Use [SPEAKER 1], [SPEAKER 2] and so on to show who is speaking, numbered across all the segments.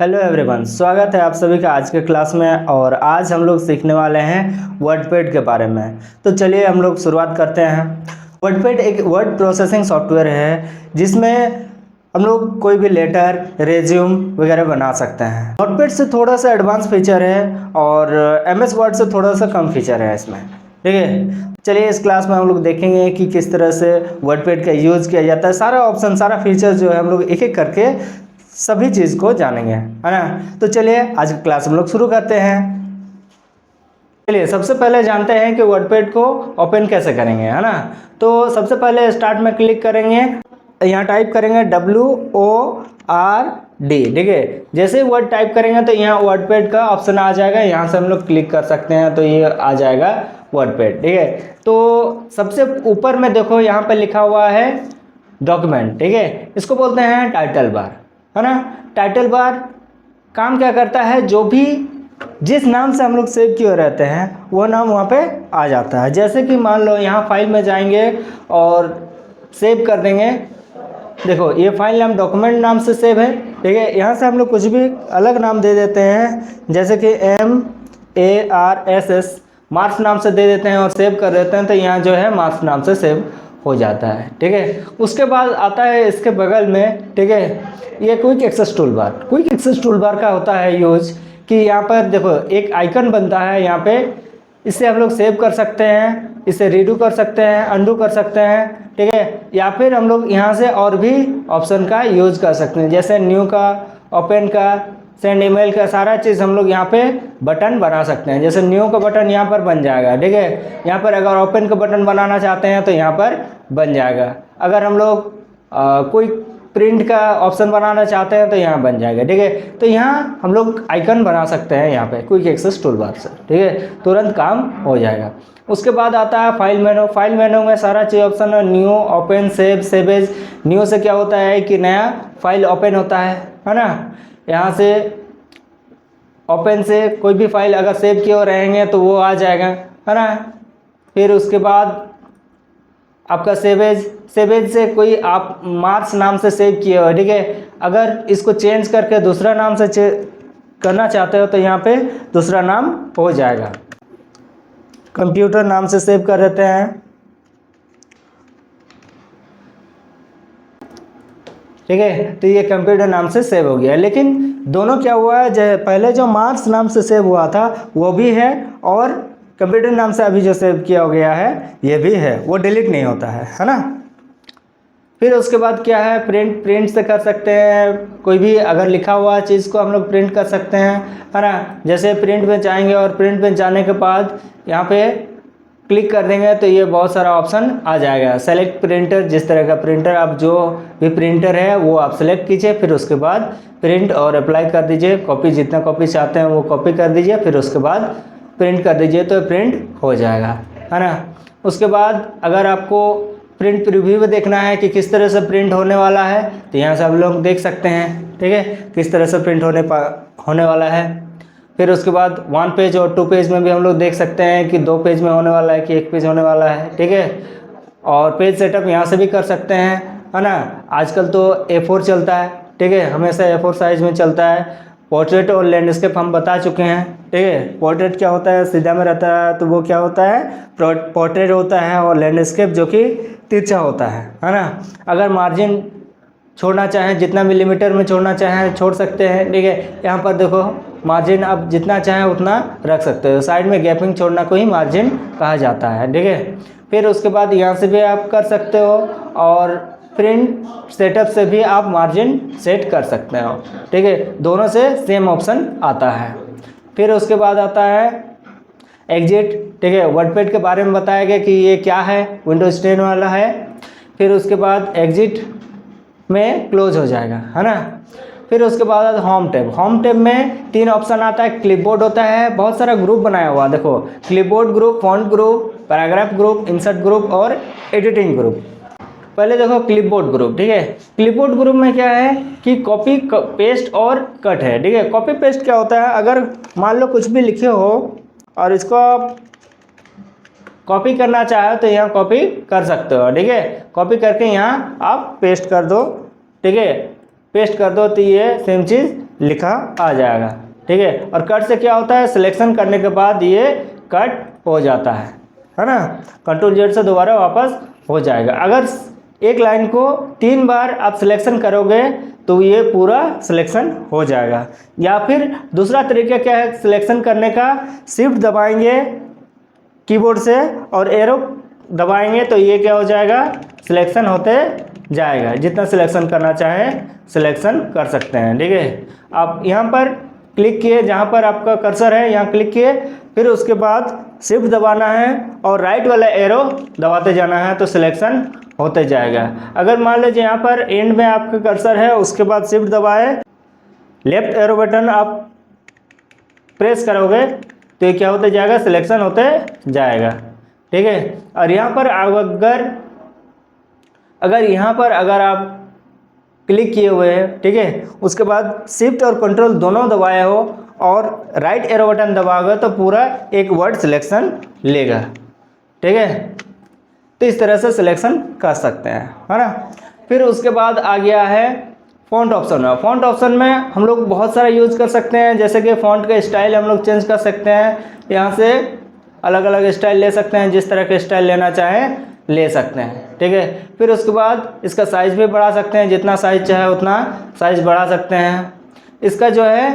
[SPEAKER 1] Hello everyone, स्वागत है आप सभी का आज के क्लास में। और आज हम लोग सीखने वाले हैं वर्डपैड के बारे में। तो चलिए हम लोग शुरुआत करते हैं। वर्डपैड एक वर्ड प्रोसेसिंग सॉफ्टवेयर है जिसमें हम लोग कोई भी लेटर, रेज्यूम वगैरह बना सकते हैं। नोटपैड से थोड़ा सा एडवांस फीचर है और MS वर्ड से थोड़ा सा कम फीचर है इसमें, ठीक है। चलिए इस क्लास में हम लोग देखेंगे कि किस तरह से वर्डपैड का यूज़ किया जाता है। सारा ऑप्शन, सारा फीचर जो है हम लोग एक एक करके सभी चीज़ को जानेंगे, है ना। तो चलिए आज की क्लास हम लोग शुरू करते हैं। चलिए सबसे पहले जानते हैं कि वर्डपैड को ओपन कैसे करेंगे, है ना। तो सबसे पहले स्टार्ट में क्लिक करेंगे, यहाँ टाइप करेंगे WORD, ठीक है। जैसे ही वर्ड टाइप करेंगे तो यहाँ वर्डपैड का ऑप्शन आ जाएगा, यहाँ से हम लोग क्लिक कर सकते हैं तो ये आ जाएगा वर्डपैड, ठीक है। तो सबसे ऊपर में देखो यहाँ पे लिखा हुआ है डॉक्यूमेंट, ठीक है। इसको बोलते हैं टाइटल बार, है ना। टाइटल बार काम क्या करता है, जो भी जिस नाम से हम लोग सेव किए रहते हैं वो नाम वहाँ पे आ जाता है। जैसे कि मान लो यहाँ फाइल में जाएंगे और सेव कर देंगे, देखो ये फाइल नाम डॉक्यूमेंट नाम से सेव है, ठीक है। यहाँ से हम लोग कुछ भी अलग नाम दे देते हैं, जैसे कि MARSS मार्क्स नाम से दे देते हैं और सेव कर देते हैं, तो यहाँ जो है मार्क्स नाम से सेव हो जाता है, ठीक है। उसके बाद आता है इसके बगल में, ठीक है, ये quick access tool bar. Quick access tool bar का होता है यूज कि यहाँ पर देखो एक आइकन बनता है यहाँ पे, इससे हम लोग सेव कर सकते हैं, इसे रीडू कर सकते हैं, अंडू कर सकते हैं, ठीक है। या फिर हम लोग यहाँ से और भी ऑप्शन का यूज कर सकते हैं, जैसे न्यू का, ओपन का, सेंड ईमेल का, सारा चीज़ हम लोग यहाँ पे बटन बना सकते हैं। जैसे न्यू का बटन यहाँ पर बन जाएगा, ठीक है। यहाँ पर अगर ओपन का बटन बनाना चाहते हैं तो यहाँ पर बन जाएगा। अगर हम लोग कोई प्रिंट का ऑप्शन बनाना चाहते हैं तो यहाँ बन जाएगा, ठीक है। तो यहाँ हम लोग आइकन बना सकते हैं यहाँ पे क्विक एक्सेस टूल बार से, ठीक है, तुरंत काम हो जाएगा। उसके बाद आता है फाइल मेनू। फाइल मेनू में सारा चीज़ ऑप्शन है, new, open, save, save as. New से क्या होता है कि नया फाइल ओपन होता है ना। यहाँ से ओपन से कोई भी फाइल अगर सेव किए हो रहेंगे तो वो आ जाएगा, है ना। फिर उसके बाद आपका सेवेज से कोई आप मार्क्स नाम से सेव किए हो, ठीक है। अगर इसको चेंज करके दूसरा नाम से करना चाहते हो तो यहाँ पे दूसरा नाम हो जाएगा। कंप्यूटर नाम से सेव कर देते हैं, ठीक है। तो ये कंप्यूटर नाम से सेव हो गया। लेकिन दोनों क्या हुआ है, पहले जो मार्क्स नाम से सेव हुआ था वो भी है और कंप्यूटर नाम से अभी जो सेव किया गया है ये भी है, वो डिलीट नहीं होता है ना। फिर उसके बाद क्या है, प्रिंट से कर सकते हैं। कोई भी अगर लिखा हुआ चीज़ को हम लोग प्रिंट कर सकते हैं, है ना। जैसे प्रिंट में जाएंगे और प्रिंट में जाने के बाद यहाँ पे क्लिक कर देंगे तो ये बहुत सारा ऑप्शन आ जाएगा। सेलेक्ट प्रिंटर, जिस तरह का प्रिंटर आप, जो भी प्रिंटर है वो आप सेलेक्ट कीजिए, फिर उसके बाद प्रिंट और अप्लाई कर दीजिए। कॉपी, जितना कॉपी चाहते हैं वो कॉपी कर दीजिए, फिर उसके बाद प्रिंट कर दीजिए तो प्रिंट हो जाएगा, है ना। उसके बाद अगर आपको प्रिंट प्रीव्यू में देखना है कि किस तरह से प्रिंट होने वाला है तो यहाँ से आप लोग देख सकते हैं, ठीक है, किस तरह से प्रिंट होने वाला है। फिर उसके बाद 1 पेज और 2 पेज में भी हम लोग देख सकते हैं कि 2 पेज में होने वाला है कि 1 पेज होने वाला है, ठीक है। और पेज सेटअप यहाँ से भी कर सकते हैं, है ना। आजकल तो A4 चलता है, ठीक है, हमेशा A4 साइज़ में चलता है। पोर्ट्रेट और लैंडस्केप हम बता चुके हैं, ठीक है। पोर्ट्रेट क्या होता है, सीधा में रहता है, तो वो क्या होता है, पोर्ट्रेट होता है। और लैंडस्केप जो कि तिरछा होता है ना। अगर मार्जिन छोड़ना चाहें, जितना मिलीमीटर में छोड़ना चाहें छोड़ सकते हैं, ठीक है। यहाँ पर देखो मार्जिन आप जितना चाहें उतना रख सकते हो। साइड में गैपिंग छोड़ना को ही मार्जिन कहा जाता है, ठीक है। फिर उसके बाद यहाँ से भी आप कर सकते हो और प्रिंट सेटअप से भी आप मार्जिन सेट कर सकते हो, ठीक है। दोनों से सेम ऑप्शन आता है। फिर उसके बाद आता है एग्जिट, ठीक है। वर्डपैड के बारे में बताया गया कि ये क्या है, विंडोज 10 वाला है। फिर उसके बाद एग्जिट में क्लोज हो जाएगा, है ना। फिर उसके बाद होम टैब। होम टैब में 3 ऑप्शन आता है। क्लिपबोर्ड होता है, बहुत सारा ग्रुप बनाया हुआ, देखो clipboard group, font group, paragraph group, insert group और एडिटिंग ग्रुप। पहले देखो क्लिपबोर्ड ग्रुप, ठीक है। क्लिपबोर्ड ग्रुप में क्या है कि कॉपी, पेस्ट और कट है, ठीक है। कॉपी पेस्ट क्या होता है, अगर मान लो कुछ भी लिखे हो और इसको कॉपी करना चाहे तो यहाँ कॉपी कर सकते हो, ठीक है। कॉपी करके यहाँ आप पेस्ट कर दो, ठीक है। पेस्ट कर दो तो ये सेम चीज़ लिखा आ जाएगा, ठीक है। और कट से क्या होता है, सिलेक्शन करने के बाद ये कट हो जाता है ना। कंट्रोल जेड से दोबारा वापस हो जाएगा। अगर एक लाइन को 3 बार आप सिलेक्शन करोगे तो ये पूरा सिलेक्शन हो जाएगा। या फिर दूसरा तरीका क्या है सिलेक्शन करने का, शिफ्ट दबाएंगे कीबोर्ड से और एरो दबाएंगे तो ये क्या हो जाएगा, सिलेक्शन होते जाएगा। जितना सिलेक्शन करना चाहें सिलेक्शन कर सकते हैं, ठीक है। आप यहाँ पर क्लिक किए, जहाँ पर आपका कर्सर है यहाँ क्लिक किए, फिर उसके बाद शिफ्ट दबाना है और राइट वाला एरो दबाते जाना है तो सिलेक्शन होते जाएगा। अगर मान लीजिए यहाँ पर एंड में आपका कर्सर है, उसके बाद शिफ्ट दबाए, लेफ्ट एरो बटन आप प्रेस करोगे तो ये क्या होते जाएगा, सिलेक्शन होते जाएगा, ठीक है। और यहाँ पर अगर आप क्लिक किए हुए हैं, ठीक है, उसके बाद शिफ्ट और कंट्रोल दोनों दबाए हो और राइट एरो बटन दबाओगे तो पूरा एक वर्ड सिलेक्शन लेगा, ठीक है। तो इस तरह से सिलेक्शन कर सकते हैं, है ना। फिर उसके बाद आ गया है फ़ॉन्ट ऑप्शन में। फ़ॉन्ट ऑप्शन में हम लोग बहुत सारा यूज़ कर सकते हैं, जैसे कि फ़ॉन्ट का स्टाइल हम लोग चेंज कर सकते हैं। यहाँ से अलग अलग स्टाइल ले सकते हैं, जिस तरह के स्टाइल लेना चाहें ले सकते हैं, ठीक है। फिर उसके बाद इसका साइज़ भी बढ़ा सकते हैं, जितना साइज़ चाहे उतना साइज़ बढ़ा सकते हैं। इसका जो है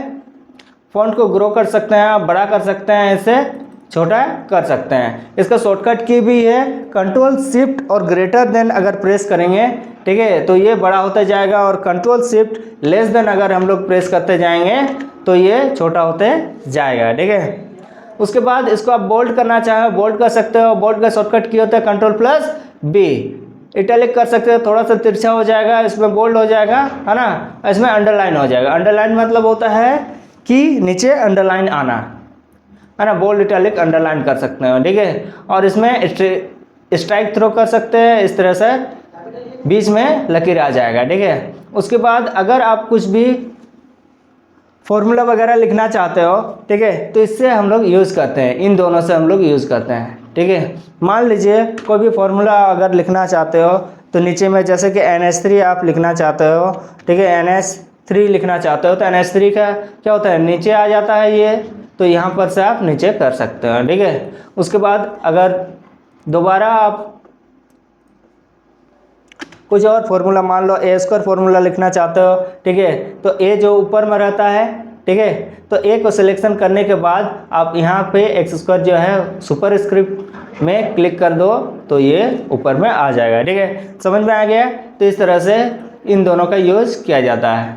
[SPEAKER 1] फ़ॉन्ट को ग्रो कर सकते हैं, आप बड़ा कर सकते हैं, इसे छोटा कर सकते हैं। इसका शॉर्टकट की भी है, कंट्रोल शिफ्ट और ग्रेटर देन अगर प्रेस करेंगे, ठीक है, तो ये बड़ा होता जाएगा और कंट्रोल शिफ्ट लेस देन अगर हम लोग प्रेस करते जाएंगे तो ये छोटा होते जाएगा, ठीक है। उसके बाद इसको आप बोल्ड करना चाहे बोल्ड कर सकते हो। बोल्ड का शॉर्टकट की होता है कंट्रोल प्लस बी। इटैलिक कर सकते हो, थोड़ा सा तिरछा हो जाएगा, इसमें बोल्ड हो जाएगा, है ना। इसमें अंडरलाइन हो जाएगा। अंडरलाइन मतलब होता है कि नीचे अंडरलाइन आना, है ना। बोल्ड इटैलिक अंडरलाइन कर सकते हो, ठीक है। और इसमें स्ट्राइक थ्रो कर सकते हैं, इस तरह से बीच में लकीर आ जाएगा, ठीक है। उसके बाद अगर आप कुछ भी फॉर्मूला वगैरह लिखना चाहते हो, ठीक है, तो इससे हम लोग यूज़ करते हैं, इन दोनों से हम लोग यूज़ करते हैं, ठीक है। मान लीजिए कोई भी फॉर्मूला अगर लिखना चाहते हो तो नीचे में जैसे कि NH3 आप लिखना चाहते हो, ठीक है, NH3 लिखना चाहते हो तो NH3 का क्या होता है, नीचे आ जाता है ये, तो यहाँ पर से आप नीचे कर सकते हो, ठीक है। उसके बाद अगर दोबारा आप कुछ और फार्मूला, मान लो A² फार्मूला लिखना चाहते हो, ठीक है, तो A जो ऊपर में रहता है, ठीक है, तो A को सिलेक्शन करने के बाद आप यहाँ पे X² जो है सुपर स्क्रिप्ट में क्लिक कर दो तो ये ऊपर में आ जाएगा, ठीक है। समझ में आ गया। तो इस तरह से इन दोनों का यूज़ किया जाता है।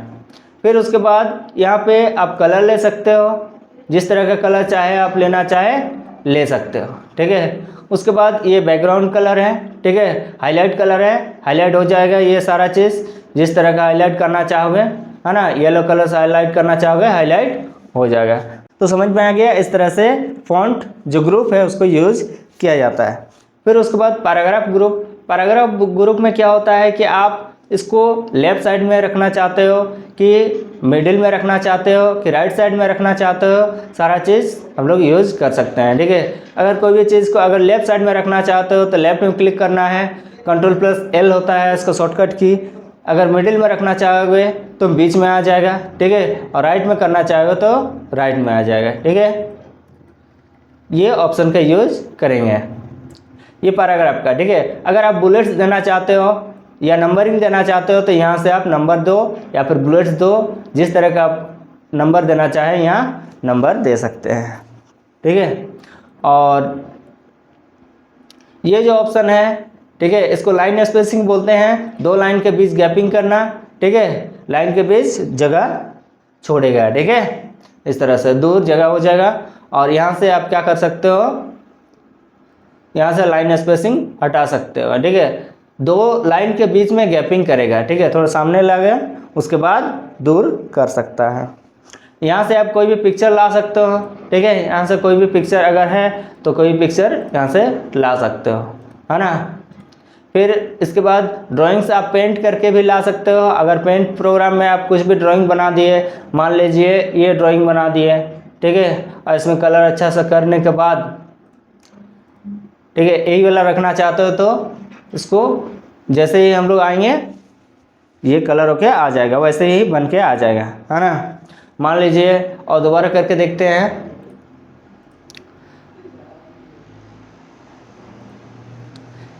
[SPEAKER 1] फिर उसके बाद यहाँ पे आप कलर ले सकते हो, जिस तरह का कलर चाहे आप लेना चाहे ले सकते हो, ठीक है। उसके बाद ये बैकग्राउंड कलर है, ठीक है, हाईलाइट कलर है, हाईलाइट हो जाएगा ये सारा चीज़, जिस तरह का हाईलाइट करना चाहोगे, है ना। येलो कलर से हाईलाइट करना चाहोगे, हाईलाइट हो जाएगा। तो समझ में आ गया। इस तरह से फॉन्ट जो ग्रुप है उसको यूज़ किया जाता है। फिर उसके बाद पैराग्राफ ग्रुप। पैराग्राफ ग्रुप में क्या होता है कि आप इसको लेफ़्ट साइड में रखना चाहते हो कि मिडिल में रखना चाहते हो कि राइट साइड में रखना चाहते हो, सारा चीज़ हम लोग यूज़ कर सकते हैं, ठीक है। अगर कोई भी चीज़ को अगर लेफ़्ट साइड में रखना चाहते हो तो लेफ़्ट में क्लिक करना है, कंट्रोल प्लस L होता है इसका शॉर्टकट की। अगर मिडिल में रखना चाहोगे तो बीच में आ जाएगा, ठीक है, और राइट में करना चाहोगे तो राइट में आ जाएगा, ठीक है। ये ऑप्शन का यूज़ करेंगे, ये पैराग्राफ का, ठीक है। अगर आप बुलेट्स देना चाहते हो या नंबरिंग देना चाहते हो तो यहाँ से आप नंबर दो या फिर बुलेट्स दो, जिस तरह का आप नंबर देना चाहें यहाँ नंबर दे सकते हैं, ठीक है। और ये जो ऑप्शन है, ठीक है, इसको लाइन स्पेसिंग बोलते हैं। 2 लाइन के बीच गैपिंग करना, ठीक है, लाइन के बीच जगह छोड़ेगा, ठीक है, इस तरह से दूर जगह हो जाएगा। और यहाँ से आप क्या कर सकते हो, यहाँ से लाइन स्पेसिंग हटा सकते हो, ठीक है। 2 लाइन के बीच में गैपिंग करेगा, ठीक है, थोड़ा सामने लगे उसके बाद दूर कर सकता है। यहाँ से आप कोई भी पिक्चर ला सकते हो, ठीक है, यहाँ से कोई भी पिक्चर अगर है तो कोई पिक्चर यहाँ से ला सकते हो, है ना। फिर इसके बाद ड्राइंग्स आप पेंट करके भी ला सकते हो। अगर पेंट प्रोग्राम में आप कुछ भी ड्राइंग बना दिए, मान लीजिए ये ड्राइंग बना दिए, ठीक है, और इसमें कलर अच्छा सा करने के बाद, ठीक है, यही वाला रखना चाहते हो तो इसको जैसे ही हम लोग आएंगे ये कलर होके आ जाएगा, वैसे ही बन के आ जाएगा, है ना। मान लीजिए और दोबारा करके देखते हैं।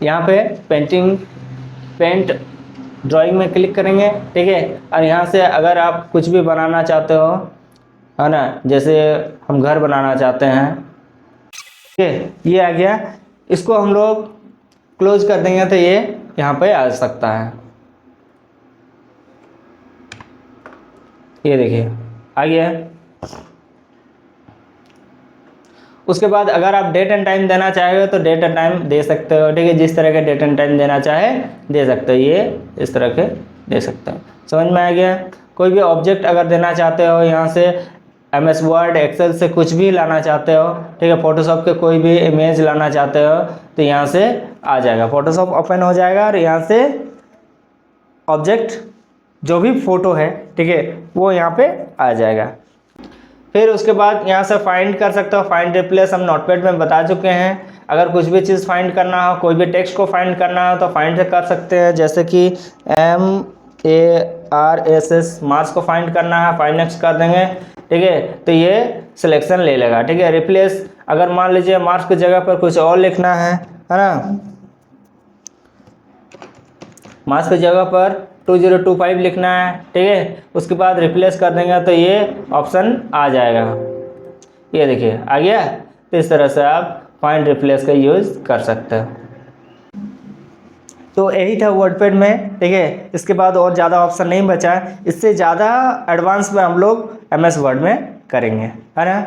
[SPEAKER 1] यहाँ पे पेंट ड्राइंग में क्लिक करेंगे, ठीक है। और यहाँ से अगर आप कुछ भी बनाना चाहते हो, है ना, जैसे हम घर बनाना चाहते हैं, ठीक है, ये आ गया। इसको हम लोग क्लोज कर देंगे तो ये यहाँ पे आ सकता है। ये देखिए आ गया। उसके बाद अगर आप डेट एंड टाइम देना चाहेंगे तो डेट एंड टाइम दे सकते हो, ठीक है। जिस तरह के डेट एंड टाइम देना चाहे दे सकते हो, ये इस तरह के दे सकते हो। समझ में आ गया। कोई भी ऑब्जेक्ट अगर देना चाहते हो, यहाँ से MS वर्ड एक्सेल से कुछ भी लाना चाहते हो, ठीक है, फोटोशॉप के कोई भी इमेज लाना चाहते हो तो यहाँ से आ जाएगा, फोटोशॉप ओपन हो जाएगा और यहाँ से ऑब्जेक्ट जो भी फ़ोटो है, ठीक है, वो यहाँ पे आ जाएगा। फिर उसके बाद यहाँ से फाइंड कर सकते हो, फाइंड रिप्लेस हम नोटपैड में बता चुके हैं। अगर कुछ भी चीज़ फाइंड करना हो, कोई भी टेक्स्ट को फाइंड करना हो तो फाइंड कर सकते हैं, जैसे कि MARS मार्क्स को फाइंड करना है, फाइंड नेक्स्ट कर देंगे, ठीक है, तो ये सिलेक्शन ले लेगा, ठीक है। रिप्लेस अगर मान लीजिए मार्क्स की जगह पर कुछ और लिखना है ना, मार्क्स की जगह पर 2025 लिखना है, ठीक है, उसके बाद रिप्लेस कर देंगे तो ये ऑप्शन आ जाएगा। ये देखिए आ गया। तो इस तरह से आप फाइंड रिप्लेस का यूज़ कर सकते हो। तो यही था वर्डपैड में, ठीक है। इसके बाद और ज़्यादा ऑप्शन नहीं बचा है, इससे ज़्यादा एडवांस में हम लोग MS वर्ड में करेंगे, है ना।